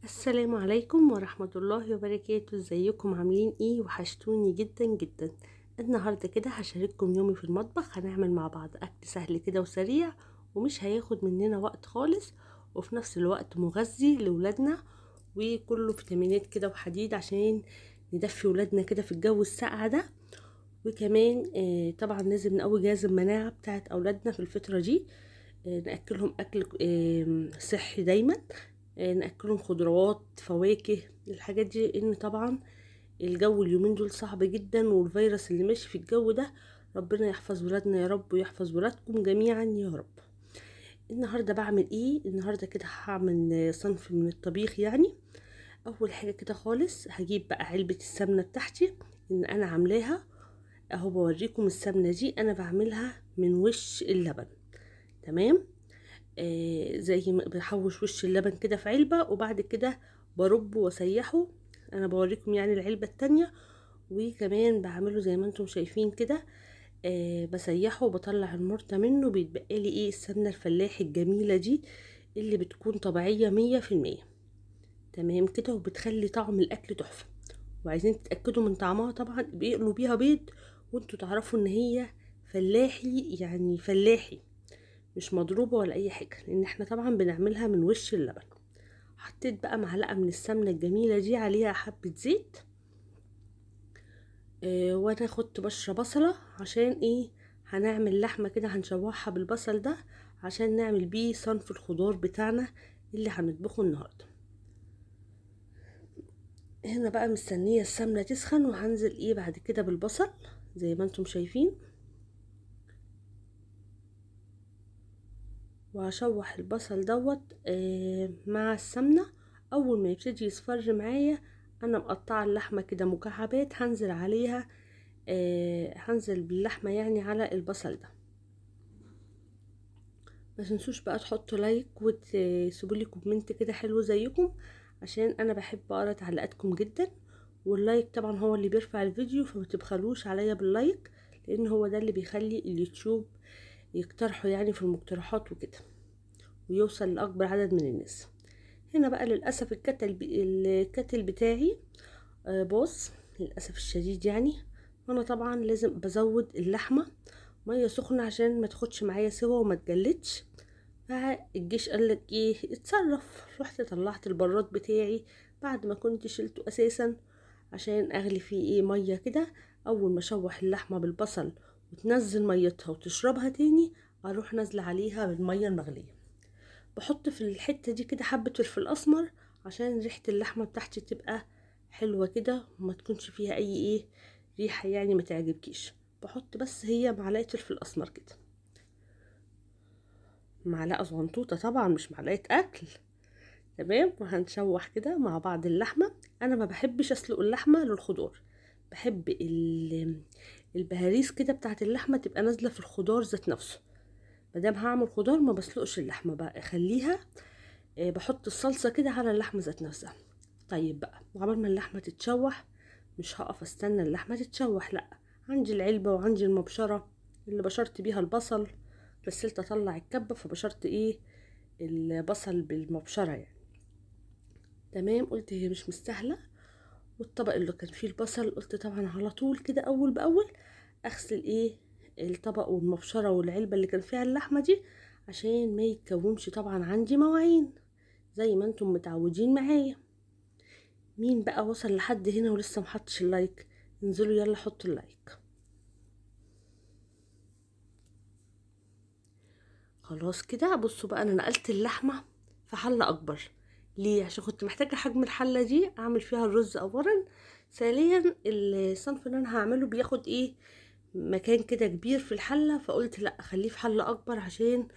السلام عليكم ورحمة الله وبركاته. ازيكم عاملين ايه؟ وحشتوني جدا جدا. النهاردة كده هشارككم يومي في المطبخ. هنعمل مع بعض اكل سهل كده وسريع ومش هياخد مننا وقت خالص، وفي نفس الوقت مغذي لولادنا وكله فيتامينات كده وحديد عشان ندفي ولادنا كده في الجو الساقع ده. وكمان طبعا لازم نقوي جهاز المناعة بتاعت اولادنا في الفترة دي. نأكلهم أكل صحي دايما. نأكلهم خضروات فواكه الحاجات دي، لأن طبعا الجو اليومين دول صعب جدا، والفيروس اللي ماشي في الجو ده. ربنا يحفظ ولادنا يا رب ويحفظ ولادكم جميعا يا رب. النهاردة بعمل ايه؟ النهاردة كده هعمل صنف من الطبيخ يعني. اول حاجة كده خالص هجيب بقى علبة السمنة بتاعتي ان انا عاملاها. اهو بوريكم السمنة دي انا بعملها من وش اللبن. تمام. زي ما بحوش وش اللبن كده في علبة، وبعد كده بربه واسيحه. انا بوريكم يعني العلبة التانية. وكمان بعمله زي ما انتم شايفين كده. بسيحه وبطلع المرطة منه، بيتبقى لي ايه؟ السمنة الفلاحي الجميلة دي اللي بتكون طبيعية 100%. تمام كده، وبتخلي طعم الاكل تحفة. وعايزين تتأكدوا من طعمها طبعا بيقلوا بيها بيض، وانتوا تعرفوا ان هي فلاحي، يعني فلاحي مش مضروبة ولا اي حاجة، لان احنا طبعا بنعملها من وش اللبن. حطيت بقى معلقة من السمنة الجميلة دي عليها حبة زيت. وانا خدت بشرة بصلة عشان ايه؟ هنعمل لحمة كده هنشوحها بالبصل ده عشان نعمل بيه صنف الخضار بتاعنا اللي هنطبخه النهاردة. هنا بقى مستنية السمنة تسخن، وهنزل ايه بعد كده بالبصل زي ما انتم شايفين، وهشوح البصل دوت مع السمنة. اول ما يبتدي يصفر معايا انا مقطعه اللحمه كده مكعبات، هنزل عليها. هنزل باللحمه يعني على البصل ده. ما تنسوش بقى تحطوا لايك وتسيبوا لي كومنت كده حلو زيكم، عشان انا بحب اقرا تعليقاتكم جدا. واللايك طبعا هو اللي بيرفع الفيديو، فما تبخلوش عليا باللايك، لان هو ده اللي بيخلي اليوتيوب يقترحوا يعني في المقترحات وكده، ويوصل لاكبر عدد من الناس. هنا بقى للاسف الكتل بتاعي باظ للاسف الشديد يعني. وانا طبعا لازم بزود اللحمه ميه سخنه عشان ما تاخدش معايا سوا وما تجلدش. فالجيش قالك ايه؟ اتصرف. رحت طلعت البراد بتاعي بعد ما كنت شلته اساسا عشان اغلي فيه ايه؟ ميه كده. اول ما اشوح اللحمه بالبصل وتنزل ميتها وتشربها تاني، اروح نازله عليها بالميه المغليه. بحط في الحتة دي كده حبة فلفل اسمر عشان ريحة اللحمة بتاعتي تبقى حلوة كده وما تكونش فيها اي ايه ريحة يعني ما تعجبكيش. بحط بس هي معلقة فلفل اسمر كده، معلقة صغنطوطة طبعا مش معلقة اكل. تمام. وهنشوح كده مع بعض اللحمة. انا ما بحبش اسلق اللحمة للخضار، بحب البهاريس كده بتاعت اللحمة تبقى نازلة في الخضار ذات نفسه. مادام هعمل خضار ما بسلقش اللحمة بقى، اخليها بحط الصلصة كده على اللحمة ذات نفسها. طيب بقى، وعبال ما اللحمة تتشوح مش هقف استنى اللحمة تتشوح، لا. عندي العلبة وعندي المبشرة اللي بشرت بيها البصل. كسلت اطلع الكبة فبشرت ايه؟ البصل بالمبشرة يعني. تمام. قلت هي مش مستاهلة. والطبق اللي كان فيه البصل قلت طبعا على طول كده اول باول اغسل ايه؟ الطبق والمبشرة والعلبة اللي كان فيها اللحمة دي، عشان ما يتكومش طبعا عندي مواعين زي ما انتم متعودين معايا. مين بقى وصل لحد هنا ولسه محطش اللايك؟ انزلوا يلا حطوا اللايك. خلاص كده. بصوا بقى، انا نقلت اللحمة في حلة اكبر. ليه؟ عشان كنت محتاجة حجم الحلة دي اعمل فيها الرز اولا. ثانيا الصنف اللي انا هعمله بياخد ايه؟ مكان كده كبير في الحلة، فقلت لا خليه في حلة اكبر عشان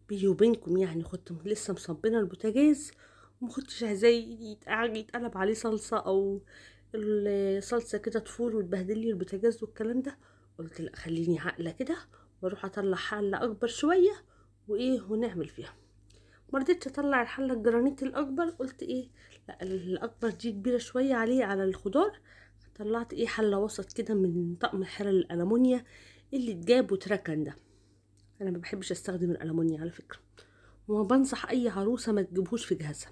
بيني وبينكم يعني كنت لسه مصبنة البوتاجاز ومكنتش عايزاه يتقلب عليه صلصة او الصلصة كده تفور وتبهدل لي البوتاجاز والكلام ده. قلت لا خليني عاقلة كده واروح اطلع حلة اكبر شوية وايه ونعمل فيها. مرضتش اطلع الحلة الجرانيت الاكبر، قلت ايه؟ لا الاكبر دي كبيرة شوية عليه على الخضار. طلعت ايه؟ حلة وسط كده من طقم الحلل الالمونيا اللي اتجاب واتركن ده. انا ما بحبش استخدم الالمونيا على فكرة، وما بنصح اي عروسة ما تجيبهوش في جهازها.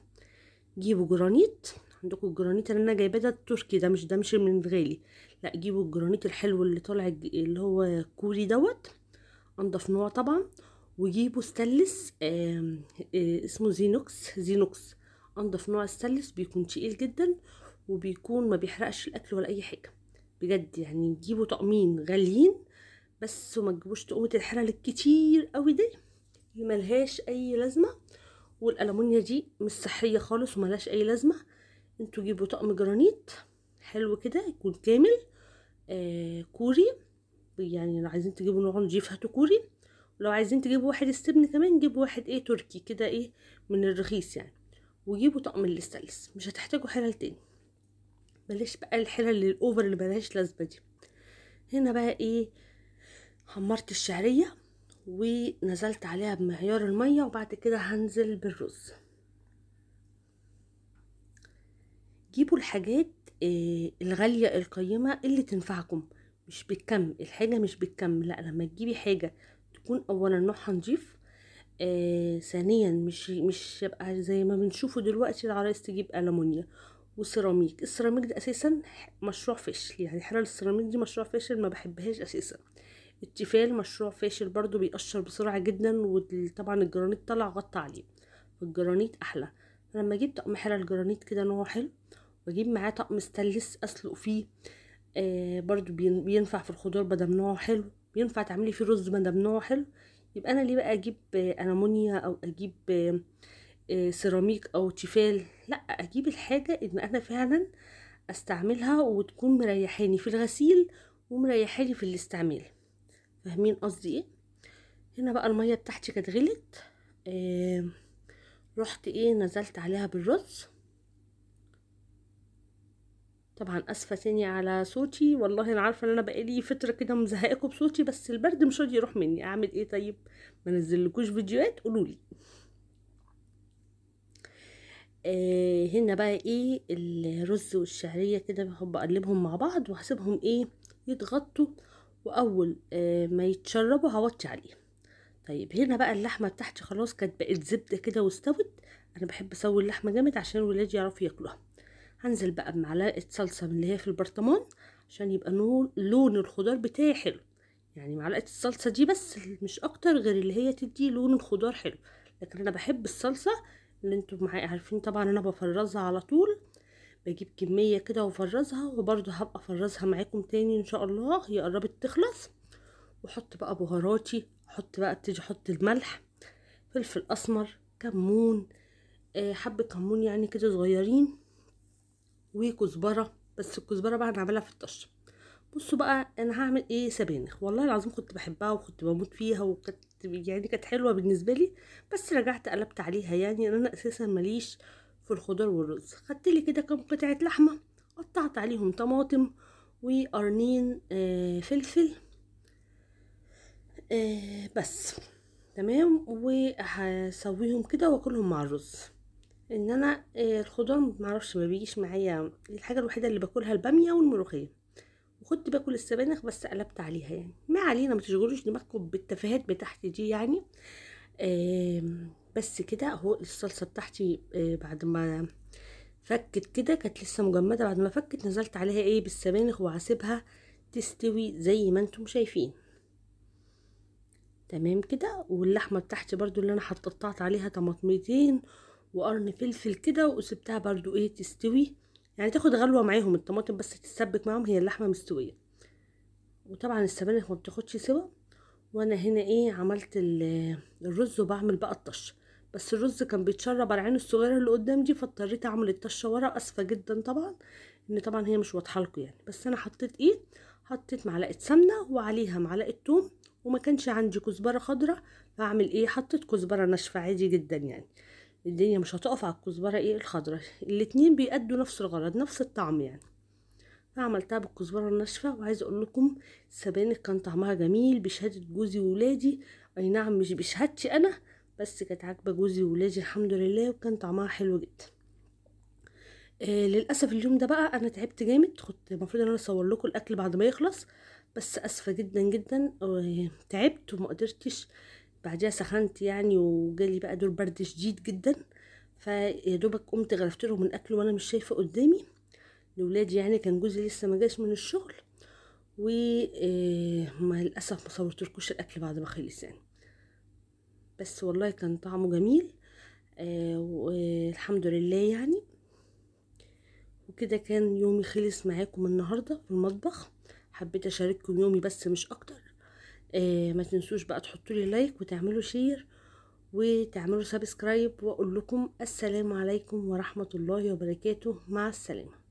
جيبوا جرانيت. عندكم الجرانيت اللي انا جايباه ده التركي، ده مش من الغالي، لا جيبوا الجرانيت الحلو اللي طالع اللي هو كوري دوت، انضف نوع طبعا. وجيبوا ستانلس اسمه زينوكس، انضف نوع ستانلس، بيكون تقيل جدا وبيكون ما بيحرقش الاكل ولا اي حاجه بجد يعني. جيبوا طقمين غاليين بس، وما تجيبوش تقومة الحرق الكتير قوي دي اللي ملهاش اي لازمه. والألمونيا دي مش صحيه خالص وملهاش اي لازمه. انتوا جيبوا طقم جرانيت حلو كده يكون كامل، كوري يعني. لو عايزين تجيبوا نوع نضيف هاتوا كوري، ولو عايزين تجيبوا واحد استبن كمان جيبوا واحد تركي كده من الرخيص يعني. وجيبوا طقم الاستانلس، مش هتحتاجوا حلل تاني. بلاش بقى الحلل الاوفر اللي ملهاش لازمه دي. هنا بقى حمرت الشعريه ونزلت عليها بمعيار الميه، وبعد كده هنزل بالرز. جيبوا الحاجات الغاليه القيمه اللي تنفعكم، مش بالكم. الحاجه مش بالكم، لا، لما تجيبي حاجه تكون اولا نوعها نضيف، ثانيا مش يبقى زي ما بنشوفه دلوقتي العرايس تجيب ألمونيا وسيراميك. السيراميك ده اساسا مشروع فاشل يعني. حلل السيراميك دي مشروع فاشل، ما بحبهاش اساسا. التيفال مشروع فاشل برضو، بيقشر بسرعة جدا، وطبعا الجرانيت طلع غطى عليه، فالجرانيت احلى. لما اجيب طقم حلل جرانيت كده نوعه حلو، واجيب معاه طقم ستانلس اسلق فيه، برضو بينفع في الخضار بدل نوعه حلو، بينفع تعملي فيه رز بدل نوعه حلو. يبقى انا ليه بقى اجيب ألمونيا او اجيب سيراميك او تيفال؟ لا، اجيب الحاجة ان انا فعلا استعملها وتكون مريحاني في الغسيل ومريحاني في الاستعمال. فاهمين قصدي ايه؟ هنا بقى المية بتاعتي كانت غلت، آه رحت نزلت عليها بالرز. طبعا اسفه تاني على صوتي، والله انا عارفه ان انا بقالي فتره كده مزهقاكم بصوتي، بس البرد مش راضي يروح مني، اعمل ايه طيب؟ ما نزلكوش فيديوهات قولولي. هنا بقى الرز والشعريه كده بقلبهم مع بعض وهسيبهم يتغطوا، واول ما يتشربوا هوطي عليهم. طيب هنا بقى اللحمه بتاعتي خلاص كانت بقت زبده كده واستوت. انا بحب اسوي اللحمه جامد عشان ولادي يعرفوا ياكلوها. هنزل بقى بمعلقه صلصه من اللي هي في البرطمان عشان يبقى لون الخضار بتاعي حلو. يعني معلقه الصلصه دي بس، مش اكتر، غير اللي هي تدي لون الخضار حلو. لكن انا بحب الصلصه اللي انتوا معايا عارفين طبعا انا بفرزها على طول. بجيب كميه كده وافرزها، وبرضه هبقى افرزها معاكم تاني ان شاء الله، هي قربت تخلص. واحط بقى بهاراتي، احط بقى ابتدي احط الملح، فلفل اسمر، كمون، حبه كمون يعني كده صغيرين، وكزبره. بس الكزبره بقى انا عاملها في الطشه. بصوا بقى انا هعمل سبانخ. والله العظيم كنت بحبها وكنت بموت فيها، وكانت يعني كانت حلوه بالنسبه لي، بس رجعت قلبت عليها يعني. انا اساسا ماليش في الخضار والرز. خدت لي كده كام قطعه لحمه، قطعت عليهم طماطم وقرنين فلفل، بس تمام. وهسويهم كده واكلهم مع الرز. ان انا الخضار معرفش ما بيجيش معايا. الحاجه الوحيده اللي باكلها الباميه والملوخيه، وكنت باكل السبانخ بس قلبت عليها يعني. ما علينا، ما تشغلوش دماغكم بالتفاهات بتاعتي دي يعني. بس كده اهو. الصلصه بتاعتي بعد ما فكت كده كانت لسه مجمده، بعد ما فكت نزلت عليها بالسبانخ وهسيبها تستوي زي ما انتم شايفين. تمام كده. واللحمه بتاعتي برضو اللي انا قطعت عليها طماطميتين وقرن فلفل كده، وسبتها برضو تستوي يعني، تاخد غلوه معاهم الطماطم بس تتسبك معاهم، هي اللحمه مستويه. وطبعا السبانخ ما بتاخدش سوا. وانا هنا عملت الرز، وبعمل بقى الطشه. بس الرز كان بيتشرب على العين الصغيره اللي قدام دي، فاضطريت اعمل الطشه ورا. اسفه جدا طبعا ان طبعا هي مش واضحه لكم يعني. بس انا حطيت حطيت معلقه سمنه وعليها معلقه توم، وما كانش عندي كزبره خضراء، فاعمل حطيت كزبره ناشفه عادي جدا يعني. الدنيا مش هتقف على الكزبره الخضراء، الاتنين بيأدوا نفس الغرض نفس الطعم يعني. فعملتها بالكزبره الناشفه. وعايزه اقول لكم السبانخ كان طعمها جميل بشهاده جوزي وولادي. اي نعم مش بشهادتي انا، بس كانت عاجبه جوزي وولادي الحمد لله، وكان طعمها حلو جدا. للاسف اليوم ده بقى انا تعبت جامد. كنت المفروض ان انا اصور لكم الاكل بعد ما يخلص، بس اسفه جدا جدا تعبت وما قدرتش. بعديها سخنت يعني، وجالي بقى دور برد شديد جدا، فيا دوبك قمت غرفت لهم الاكل وانا مش شايفه قدامي لولادي، يعني كان جوزي لسه ما جاش من الشغل، وما للاسف ما صورتلكوش الاكل بعد ما خلص يعني. بس والله كان طعمه جميل، والحمد لله يعني. وكده كان يومي خلص معاكم النهارده في المطبخ. حبيت اشارككم يومي بس مش اكتر. ما تنسوش بقى تحطوا لي لايك وتعملوا شير وتعملوا سبسكرايب، واقول لكم السلام عليكم ورحمة الله وبركاته. مع السلامة.